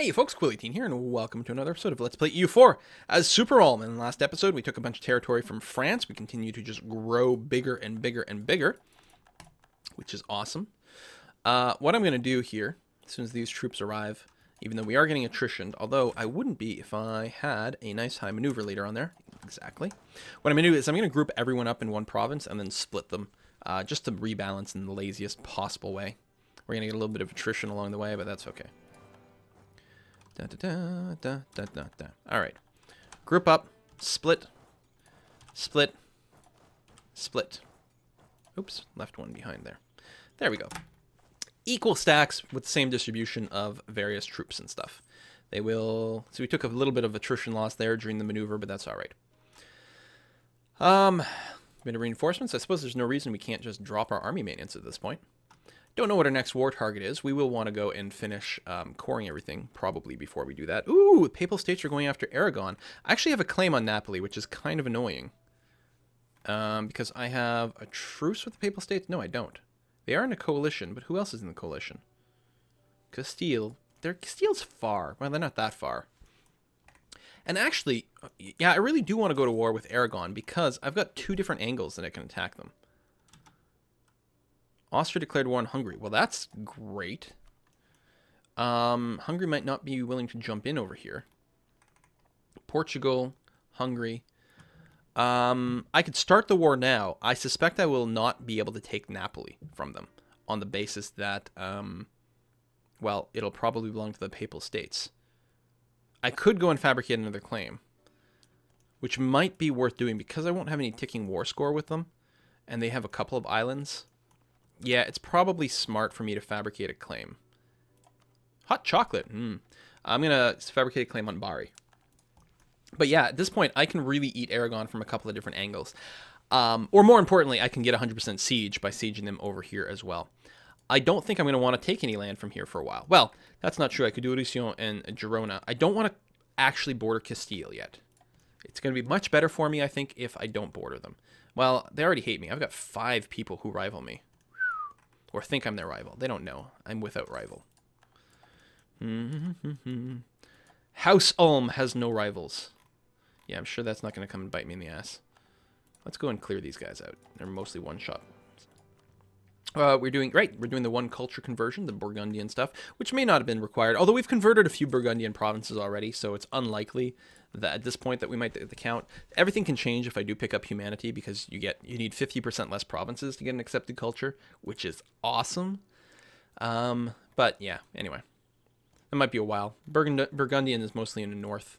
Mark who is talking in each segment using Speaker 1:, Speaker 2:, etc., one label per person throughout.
Speaker 1: Hey folks, Quilly here, and welcome to another episode of Let's Play EU4 as Super Ulm. In the last episode, we took a bunch of territory from France. We continue to just grow bigger and bigger and bigger, which is awesome. What I'm going to do here, as soon as these troops arrive, even though we are getting attritioned, although I wouldn't be if I had a nice high maneuver leader on there. Exactly. What I'm going to do is I'm going to group everyone up in one province and then split them, just to rebalance in the laziest possible way. We're going to get a little bit of attrition along the way, but that's okay. Da, da, da, da, da, da, da. All right. Group up, split, split, split. Oops, left one behind there. There we go. Equal stacks with the same distribution of various troops and stuff. They will... So we took a little bit of attrition loss there during the maneuver, but that's all right. Bit of reinforcements. I suppose there's no reason we can't just drop our army maintenance at this point. Don't know what our next war target is. We will want to go and finish coring everything probably before we do that. Ooh, Papal States are going after Aragon. I actually have a claim on Napoli, which is kind of annoying. Because I have a truce with the Papal States. No, I don't. They are in a coalition, but who else is in the coalition? Castile. Castile's far. Well, they're not that far. And actually, yeah, I really do want to go to war with Aragon because I've got two different angles that I can attack them. Austria declared war on Hungary. Well, that's great. Hungary might not be willing to jump in over here. Portugal, Hungary. I could start the war now. I suspect I will not be able to take Napoli from them on the basis that, well, it'll probably belong to the Papal States. I could go and fabricate another claim, which might be worth doing because I won't have any ticking war score with them, and they have a couple of islands. Yeah, it's probably smart for me to fabricate a claim. Hot chocolate. I'm going to fabricate a claim on Bari. But yeah, at this point, I can really eat Aragon from a couple of different angles. Or more importantly, I can get 100% siege by sieging them over here as well. I don't think I'm going to want to take any land from here for a while. Well, that's not true. I could do Roussillon and Girona. I don't want to actually border Castile yet. It's going to be much better for me, I think, if I don't border them. Well, they already hate me. I've got 5 people who rival me. Or think I'm their rival. They don't know. I'm without rival. House Ulm has no rivals. Yeah, I'm sure that's not going to come and bite me in the ass. Let's go and clear these guys out. They're mostly one-shot. We're doing the one culture conversion, the Burgundian stuff, which may not have been required. Although we've converted a few Burgundian provinces already, so it's unlikely that at this point that we might get the count. Everything can change if I do pick up humanity because you need 50% less provinces to get an accepted culture, which is awesome. But yeah, anyway, that might be a while. Burgundian is mostly in the north.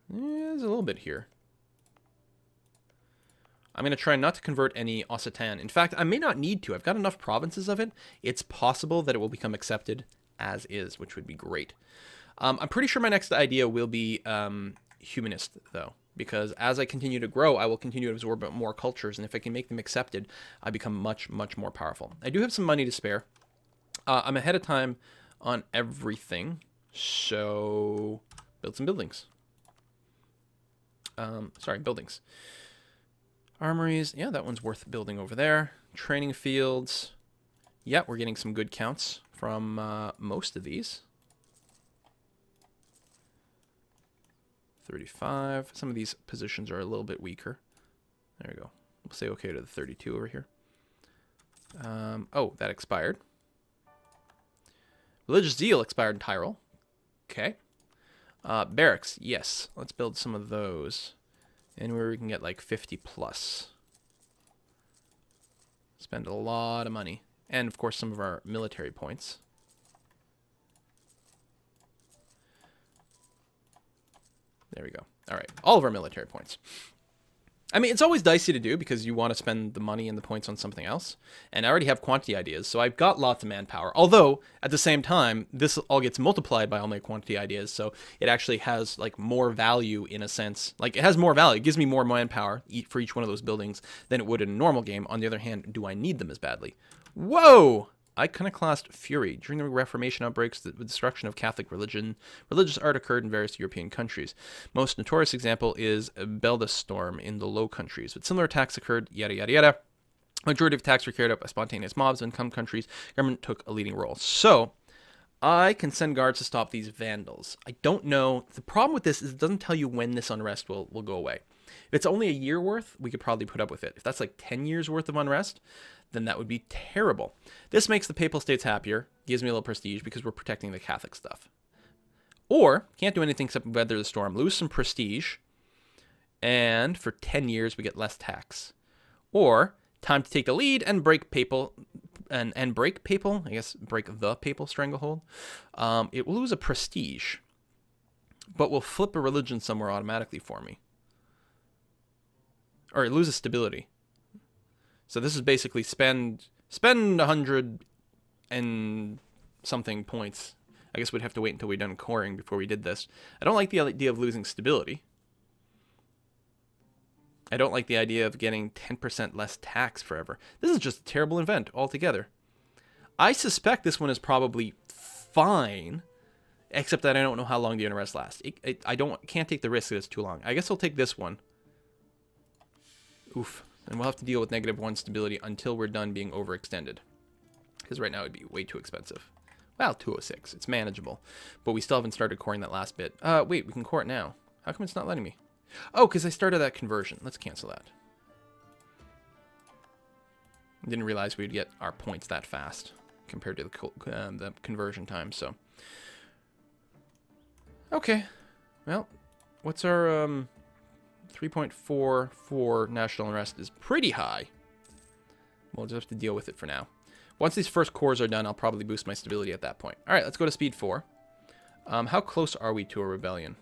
Speaker 1: There's a little bit here. I'm going to try not to convert any Occitan. In fact, I may not need to. I've got enough provinces of it. It's possible that it will become accepted as is, which would be great. I'm pretty sure my next idea will be humanist, though, because as I continue to grow, I will continue to absorb more cultures, and if I can make them accepted, I become much, much more powerful. I do have some money to spare. I'm ahead of time on everything, so build some buildings. Buildings. Armories, yeah, that one's worth building over there. Training fields. Yeah, we're getting some good counts from most of these. 35. Some of these positions are a little bit weaker. There we go. We'll say okay to the 32 over here. Oh, that expired. Religious zeal expired in Tyrol. Okay. Barracks, yes. Let's build some of those. And where we can get like 50 plus. Spend a lot of money. And of course some of our military points. There we go. All right. All of our military points. I mean, it's always dicey to do because you want to spend the money and the points on something else. And I already have quantity ideas, so I've got lots of manpower. Although, at the same time, this all gets multiplied by all my quantity ideas, so it actually has, like, more value in a sense. Like, it has more value. It gives me more manpower for each one of those buildings than it would in a normal game. On the other hand, do I need them as badly? Whoa! Iconoclast fury. During the Reformation outbreaks, the destruction of Catholic religious art occurred in various European countries. Most notorious example is Beldestorm in the Low Countries, but similar attacks occurred, yada, yada, yada. Majority of attacks were carried out by spontaneous mobs in some countries. Government took a leading role. So, I can send guards to stop these vandals. I don't know. The problem with this is it doesn't tell you when this unrest will go away. If it's only a year worth, we could probably put up with it. If that's like 10 years worth of unrest, then that would be terrible. This makes the Papal States happier, gives me a little prestige because we're protecting the Catholic stuff. Or, can't do anything except weather the storm, lose some prestige, and for 10 years we get less tax. Or, time to take the lead and break papal, and break papal, I guess break the papal stranglehold. It will lose a prestige, but will flip a religion somewhere automatically for me. Or it loses stability. So this is basically spend 100 and something points. I guess we'd have to wait until we're done coring before we did this. I don't like the idea of losing stability. I don't like the idea of getting 10% less tax forever. This is just a terrible event altogether. I suspect this one is probably fine, except that I don't know how long the unrest lasts. I can't take the risk that it's too long. I guess I'll take this one. Oof. And we'll have to deal with -1 stability until we're done being overextended. Because right now it'd be way too expensive. Well, 206. It's manageable. But we still haven't started coring that last bit. Wait, we can core it now. How come it's not letting me? Oh, because I started that conversion. Let's cancel that. Didn't realize we'd get our points that fast compared to the conversion time, so. Okay. Well, what's our 3.44 national unrest is pretty high. We'll just have to deal with it for now. Once these first cores are done, I'll probably boost my stability at that point. All right, let's go to speed 4. How close are we to a rebellion?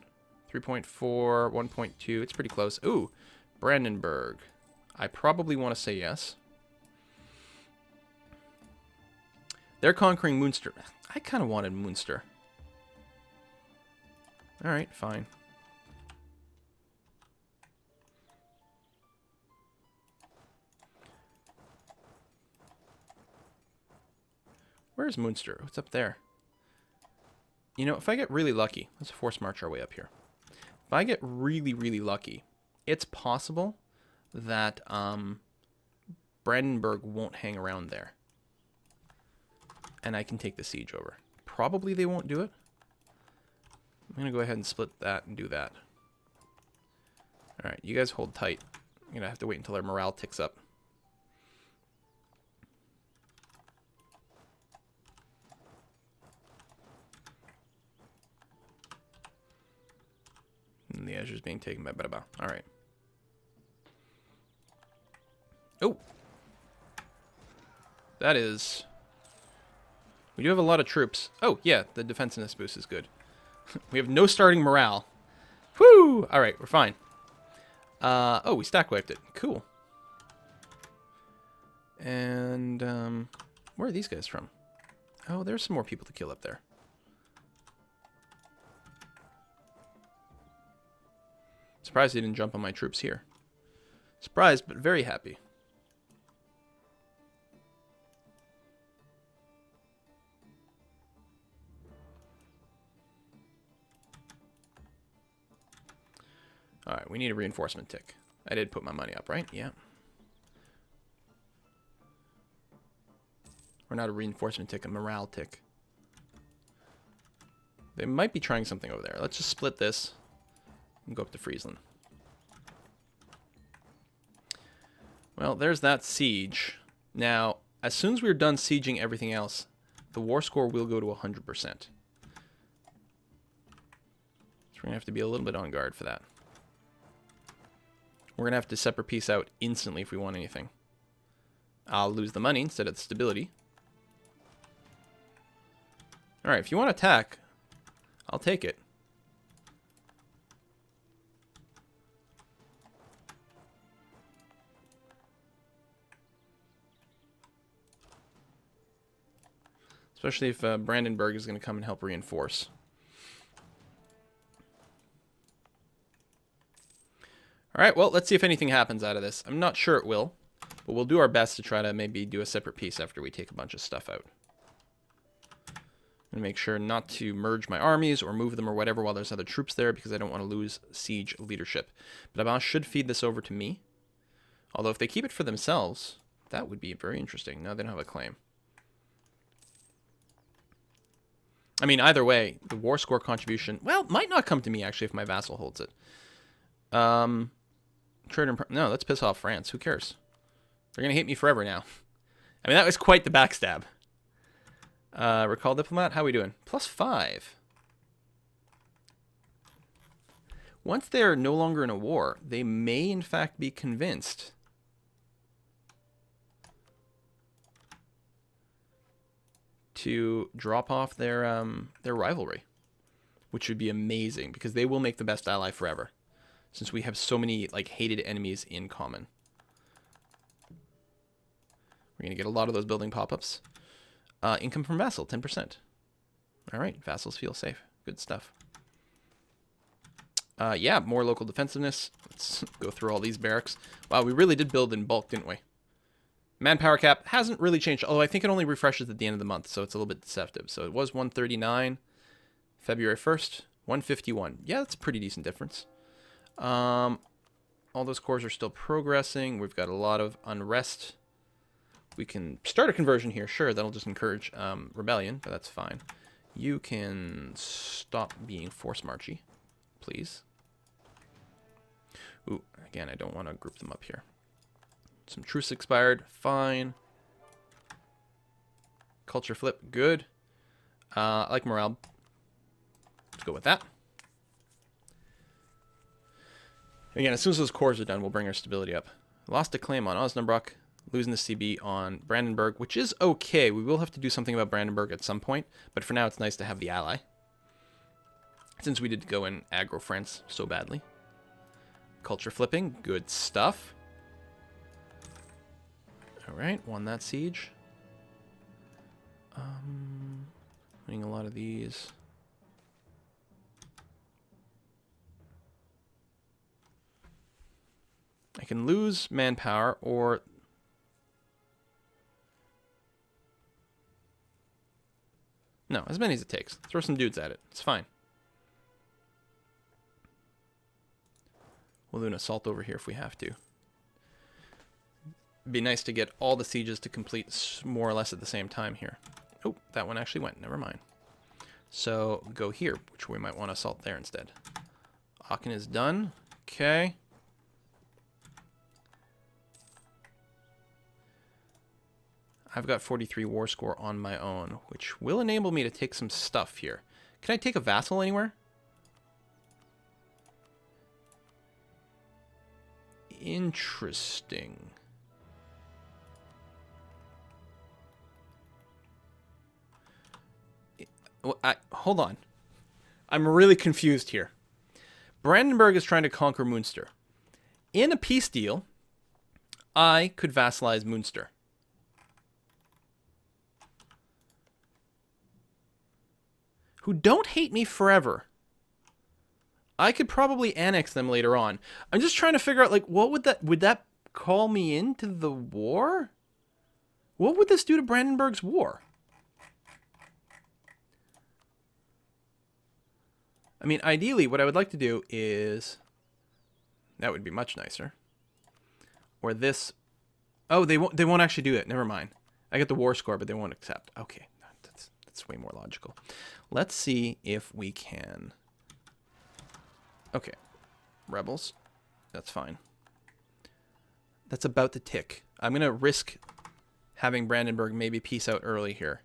Speaker 1: 3.4, 1.2. It's pretty close. Ooh, Brandenburg. I probably want to say yes. They're conquering Munster. I kind of wanted Munster. All right, fine. Where's Munster? What's up there? You know, if I get really lucky, let's force march our way up here. If I get really, really lucky, it's possible that Brandenburg won't hang around there. And I can take the siege over. Probably they won't do it. I'm going to go ahead and split that and do that. Alright, you guys hold tight. I'm going to have to wait until our morale ticks up. And the Azure's being taken by Bada. Alright. Oh! That is... We do have a lot of troops. Oh, yeah, the defensiveness boost is good. We have no starting morale. Whoo! Alright, we're fine. Oh, we stack wiped it. Cool. And, where are these guys from? Oh, there's some more people to kill up there. Surprised they didn't jump on my troops here. Surprised, but very happy. Alright, we need a reinforcement tick. I did put my money up, right? Yeah. Or not a reinforcement tick, a morale tick. They might be trying something over there. Let's just split this and go up to Friesland. Well, there's that siege. Now, as soon as we're done sieging everything else, the war score will go to 100%. So we're going to have to be a little bit on guard for that. We're going to have to separate peace out instantly if we want anything. I'll lose the money instead of the stability. Alright, if you want to attack, I'll take it. Especially if Brandenburg is going to come and help reinforce. Alright, well, let's see if anything happens out of this. I'm not sure it will, but we'll do our best to try to maybe do a separate piece after we take a bunch of stuff out. I'm going to make sure not to merge my armies or move them or whatever while there's other troops there because I don't want to lose siege leadership. But I should feed this over to me. Although if they keep it for themselves, that would be very interesting. No, they don't have a claim. I mean, either way, the war score contribution, well, might not come to me, actually, if my vassal holds it. No, let's piss off France. Who cares? They're going to hate me forever now. I mean, that was quite the backstab. Recall diplomat, how are we doing? +5. Once they're no longer in a war, they may, in fact, be convinced to drop off their rivalry, which would be amazing because they will make the best ally forever, since we have so many like hated enemies in common. We're gonna get a lot of those building pop-ups. Income from Vassal, 10%. All right, Vassals feel safe. Good stuff. Yeah, more local defensiveness. Let's go through all these barracks. Wow, we really did build in bulk, didn't we? Manpower cap hasn't really changed, although I think it only refreshes at the end of the month, so it's a little bit deceptive. So it was 139, February 1st, 151. Yeah, that's a pretty decent difference. All those cores are still progressing. We've got a lot of unrest. We can start a conversion here. Sure, that'll just encourage rebellion, but that's fine. You can stop being force marchy, please. Ooh, again, I don't want to group them up here. Some truce expired. Fine. Culture flip. Good. I like morale. Let's go with that. Again, as soon as those cores are done, we'll bring our stability up. Lost a claim on Osnabrück. Losing the CB on Brandenburg, which is okay. We will have to do something about Brandenburg at some point. But for now, it's nice to have the ally, since we did go and aggro France so badly. Culture flipping. Good stuff. Alright, won that siege. Winning a lot of these. I can lose manpower or... No, as many as it takes. Throw some dudes at it. It's fine. We'll do an assault over here if we have to. Be nice to get all the sieges to complete more or less at the same time here. Oh, that one actually went. Never mind. So go here, which we might want to assault there instead. Aachen is done. Okay. I've got 43 war score on my own, which will enable me to take some stuff here. Can I take a vassal anywhere? Interesting. Hold on. I'm really confused here. Brandenburg is trying to conquer Münster. In a peace deal, I could vassalize Münster. Who don't hate me forever. I could probably annex them later on. I'm just trying to figure out, like, what would that call me into the war? What would this do to Brandenburg's war? I mean, ideally, what I would like to do is... That would be much nicer. Or this... Oh, they won't actually do it. Never mind. I get the war score, but they won't accept. Okay, that's way more logical. Let's see if we can... Okay. Rebels. That's fine. That's about to tick. I'm going to risk having Brandenburg maybe peace out early here.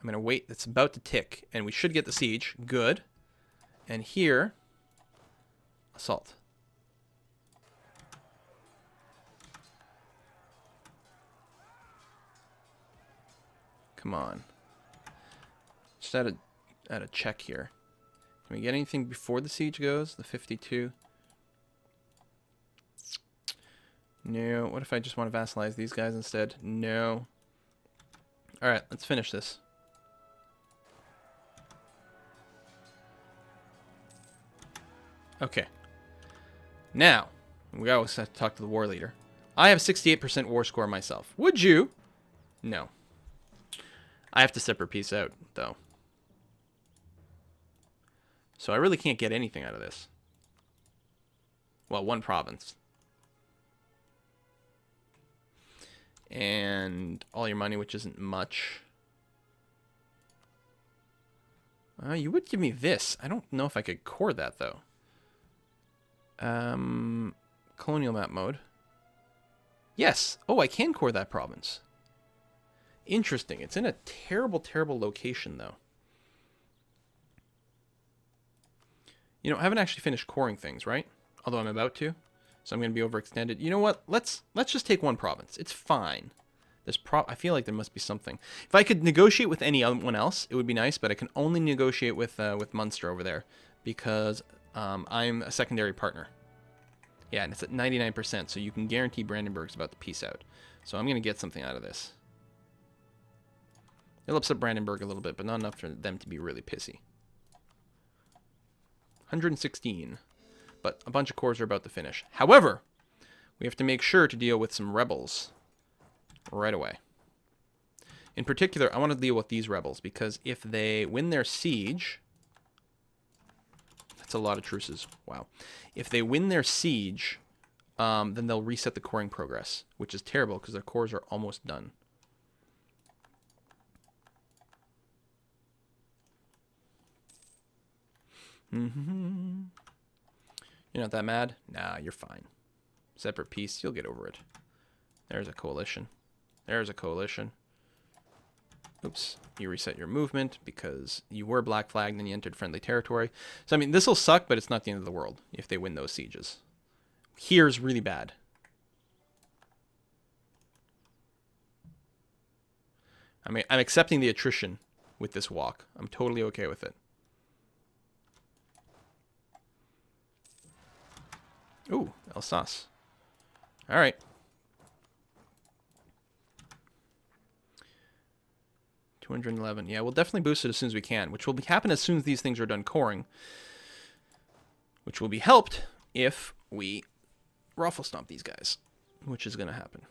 Speaker 1: I'm going to wait. It's about to tick, and we should get the siege. Good. And here, assault. Come on. Just add a check here. Can we get anything before the siege goes? The 52. No. What if I just want to vassalize these guys instead? No. All right, let's finish this. Okay. Now, we always have to talk to the war leader. I have 68% war score myself. Would you? No. I have to separate peace out, though. So I really can't get anything out of this. Well, one province. And all your money, which isn't much. You would give me this. I don't know if I could core that, though. Colonial map mode. Yes. Oh, I can core that province. Interesting. It's in a terrible, terrible location, though. You know, I haven't actually finished coring things, right? Although I'm about to. So I'm going to be overextended. You know what? Let's just take one province. It's fine. I feel like there must be something. If I could negotiate with anyone else, it would be nice, but I can only negotiate with Munster over there because I'm a secondary partner. Yeah, and it's at 99%, so you can guarantee Brandenburg's about to peace out. So I'm going to get something out of this. It'll upset Brandenburg a little bit, but not enough for them to be really pissy. 116. But a bunch of cores are about to finish. However, we have to make sure to deal with some rebels right away. In particular, I want to deal with these rebels, because if they win their siege... That's a lot of truces. Wow. If they win their siege, then they'll reset the coring progress, which is terrible because their cores are almost done. You're not that mad? Nah, you're fine. Separate peace, you'll get over it. There's a coalition. There's a coalition. Oops, you reset your movement because you were black flagged and you entered friendly territory. So, I mean, this will suck, but it's not the end of the world if they win those sieges. Here's really bad. I mean, I'm accepting the attrition with this walk. I'm totally okay with it. Ooh, Alsace. All right. $211. Yeah, we'll definitely boost it as soon as we can, which will happen as soon as these things are done coring. Which will be helped if we ruffle stomp these guys, which is going to happen.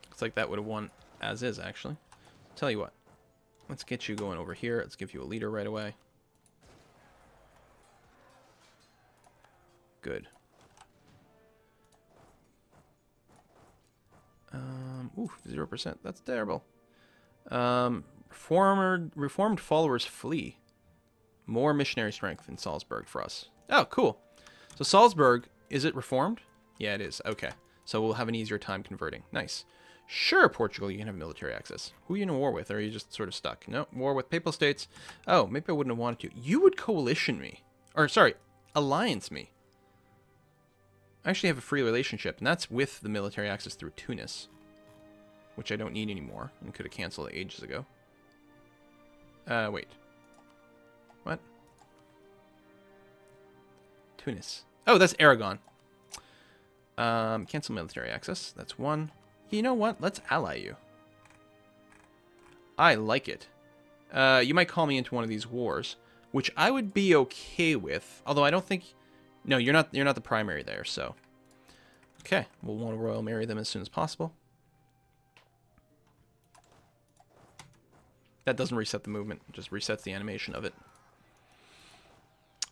Speaker 1: Looks like that would have won as is, actually. Tell you what. Let's get you going over here. Let's give you a leader right away. Good. Ooh, 0%. That's terrible. Reformed followers flee. More missionary strength in Salzburg for us. Oh, cool. So Salzburg, is it reformed? Yeah, it is. Okay. So we'll have an easier time converting. Nice. Sure, Portugal, you can have military access. Who are you in a war with? Or are you just sort of stuck? No, war with Papal States. Oh, maybe I wouldn't have wanted to. You would coalition me. Or, sorry, alliance me. I actually have a free relationship, and that's with the military access through Tunis, which I don't need anymore, and could have canceled it ages ago. Wait. What? Tunis. Oh, that's Aragon. Cancel military access. That's one. You know what? Let's ally you. I like it. You might call me into one of these wars, which I would be okay with, although I don't think... No, you're not the primary there, so... Okay, we'll want to royal marry them as soon as possible. That doesn't reset the movement, it just resets the animation of it.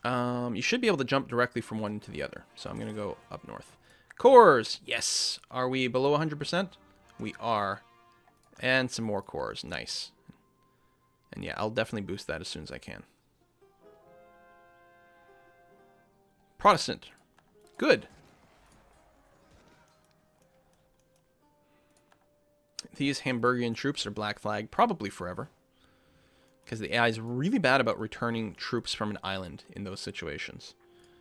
Speaker 1: You should be able to jump directly from one to the other, so I'm going to go up north. Cores! Yes! Are we below 100%? We are. And some more cores. Nice. And yeah, I'll definitely boost that as soon as I can. Protestant. Good. These Hamburgian troops are black flag probably forever. Because the AI is really bad about returning troops from an island in those situations.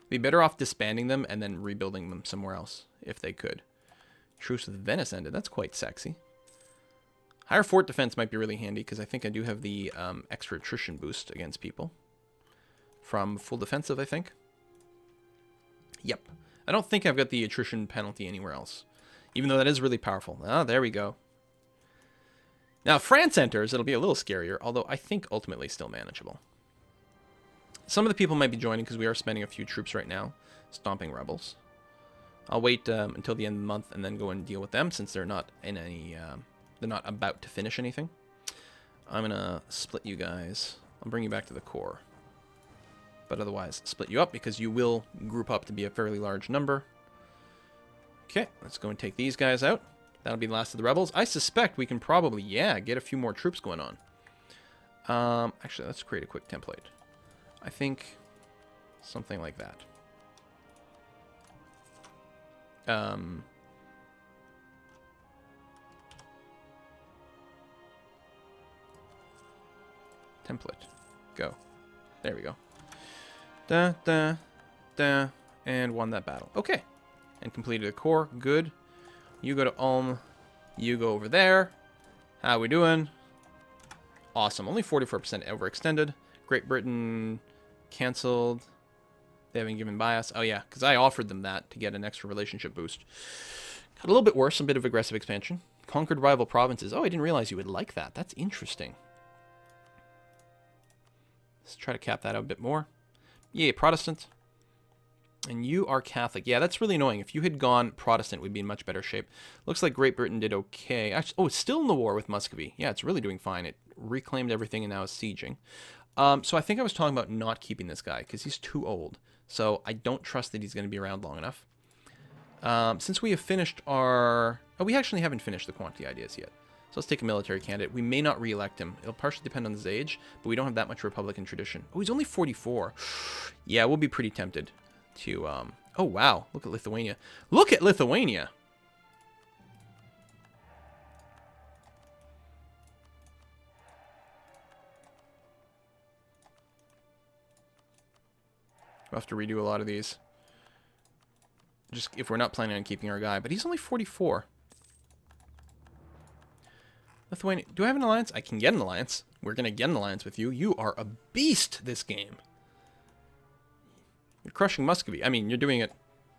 Speaker 1: They'd be better off disbanding them and then rebuilding them somewhere else, if they could. Truce with Venice ended. That's quite sexy. Higher fort defense might be really handy, because I think I do have the extra attrition boost against people. From full defensive, I think. Yep. I don't think I've got the attrition penalty anywhere else. Even though that is really powerful. Ah, there we go. Now, if France enters, it'll be a little scarier, although I think ultimately still manageable. Some of the people might be joining because we are spending a few troops right now, stomping rebels. I'll wait until the end of the month and then go and deal with them since they're not in any, they're not about to finish anything. I'm gonna split you guys. I'll bring you back to the core. But otherwise, split you up because you will group up to be a fairly large number. Okay, let's go and take these guys out. That'll be the last of the rebels. I suspect we can probably, yeah, get a few more troops going on. Actually, let's create a quick template. I think something like that. Template. Go. There we go. Da, da, da. And won that battle. Okay. And completed a core. Good. You go to Ulm. You go over there. How we doing? Awesome. Only 44% overextended. Great Britain canceled. They haven't given bias. Oh, yeah, because I offered them that to get an extra relationship boost. Got a little bit worse. A bit of aggressive expansion. Conquered rival provinces. Oh, I didn't realize you would like that. That's interesting. Let's try to cap that out a bit more. Yeah, Protestant. And you are Catholic. Yeah, that's really annoying. If you had gone Protestant, we'd be in much better shape. Looks like Great Britain did okay. Actually, oh, it's still in the war with Muscovy. Yeah, it's really doing fine. It reclaimed everything and now is sieging. So I think I was talking about not keeping this guy because he's too old. So I don't trust that he's going to be around long enough. Since we have finished our... Oh, we actually haven't finished the quantity ideas yet. So let's take a military candidate. We may not re-elect him. It'll partially depend on his age, but we don't have that much Republican tradition. Oh, he's only 44. Yeah, we'll be pretty tempted to... Oh, wow. Look at Lithuania. Look at Lithuania! We'll have to redo a lot of these. Just if we're not planning on keeping our guy. But he's only 44. Lithuania. Do I have an alliance? I can get an alliance. We're going to get an alliance with you. You are a beast this game. You're crushing Muscovy. I mean, you're doing it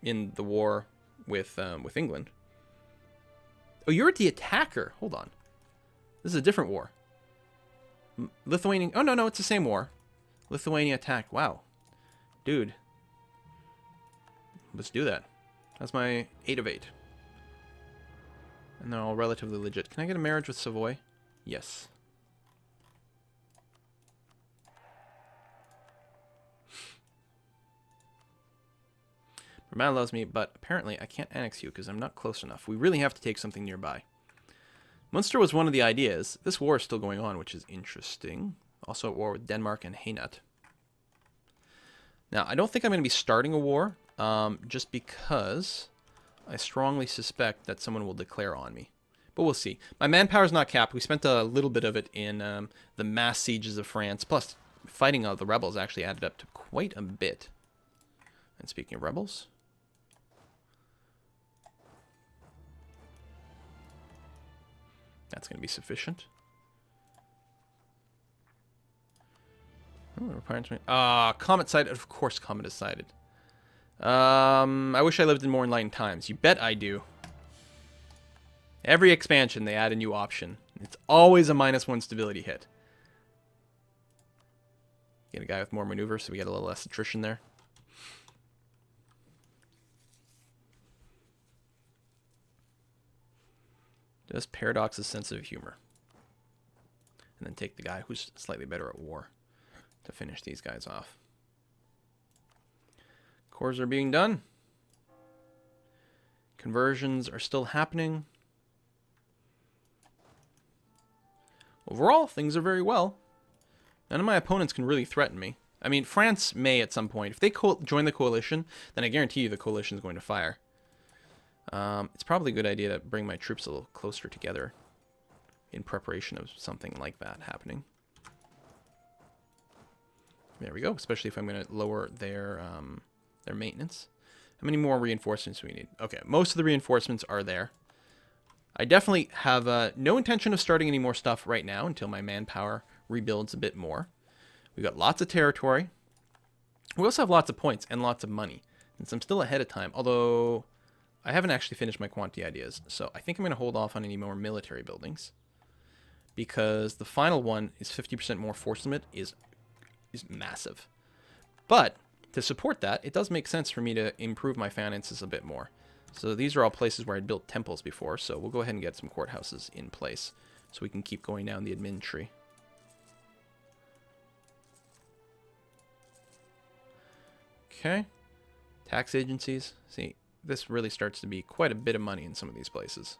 Speaker 1: in the war with England. Oh, you're the attacker. Hold on. This is a different war. Lithuanian. Oh, no, it's the same war. Lithuania attack. Wow. Dude. Let's do that. That's my 8 of 8. And they're all relatively legit. Can I get a marriage with Savoy? Yes. Vermont loves me, but apparently I can't annex you because I'm not close enough. We really have to take something nearby. Munster was one of the ideas. This war is still going on, which is interesting. Also at war with Denmark and Hainaut. Now, I don't think I'm going to be starting a war, just because I strongly suspect that someone will declare on me. But we'll see. My manpower is not capped. We spent a little bit of it in the mass sieges of France. Plus, fighting the rebels actually added up to quite a bit. And speaking of rebels... That's going to be sufficient. Oh, Comet sighted. Of course Comet is sighted. I wish I lived in more enlightened times. You bet I do. Every expansion, they add a new option. It's always a -1 stability hit. Get a guy with more maneuver, so we get a little less attrition there. Just Paradox's sense of humor. And then take the guy who's slightly better at war to finish these guys off. Cores are being done. Conversions are still happening. Overall, things are very well. None of my opponents can really threaten me. I mean, France may at some point. If they join the coalition, then I guarantee you the coalition is going to fire. It's probably a good idea to bring my troops a little closer together in preparation of something like that happening. There we go, especially if I'm going to lower their maintenance. How many more reinforcements do we need? Okay, most of the reinforcements are there. I definitely have no intention of starting any more stuff right now until my manpower rebuilds a bit more. We've got lots of territory. We also have lots of points and lots of money. Since I'm still ahead of time, although I haven't actually finished my quantity ideas, so I think I'm going to hold off on any more military buildings. Because the final one is 50% more force limit is massive. But to support that, it does make sense for me to improve my finances a bit more. So these are all places where I built temples before, so we'll go ahead and get some courthouses in place so we can keep going down the admin tree. Okay. Tax agencies. See, this really starts to be quite a bit of money in some of these places.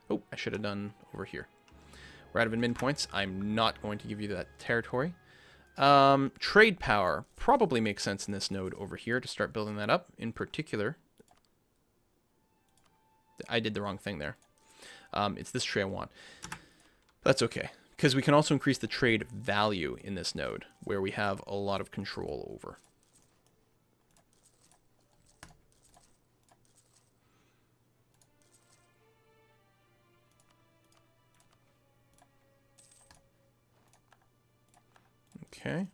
Speaker 1: Oh, I should have done over here. We're out of admin points. I'm not going to give you that territory. Trade power probably makes sense in this node over here to start building that up. In particular, I did the wrong thing there. It's this tree I want. That's okay, because we can also increase the trade value in this node, where we have a lot of control over. Okay.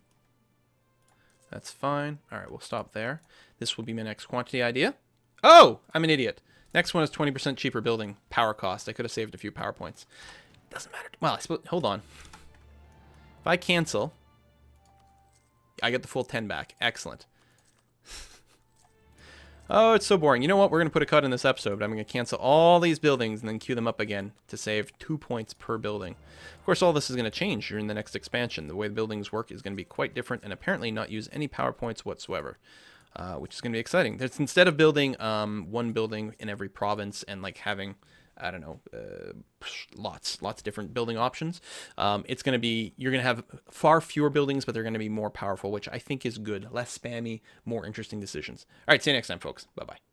Speaker 1: That's fine. All right, we'll stop there. This will be my next quantity idea. Oh, I'm an idiot. Next one is 20% cheaper building power cost. I could have saved a few power points. Doesn't matter. Well, I suppose, hold on. If I cancel, I get the full 10 back. Excellent. Oh, it's so boring. You know what? We're going to put a cut in this episode. I'm going to cancel all these buildings and then queue them up again to save 2 points per building. Of course, all this is going to change during the next expansion. The way the buildings work is going to be quite different and apparently not use any power points whatsoever, which is going to be exciting. There's, instead of building one building in every province and like having, I don't know, lots of different building options, it's going to be, you're going to have far fewer buildings, but they're going to be more powerful, which I think is good. Less spammy, more interesting decisions. All right, see you next time, folks. Bye-bye.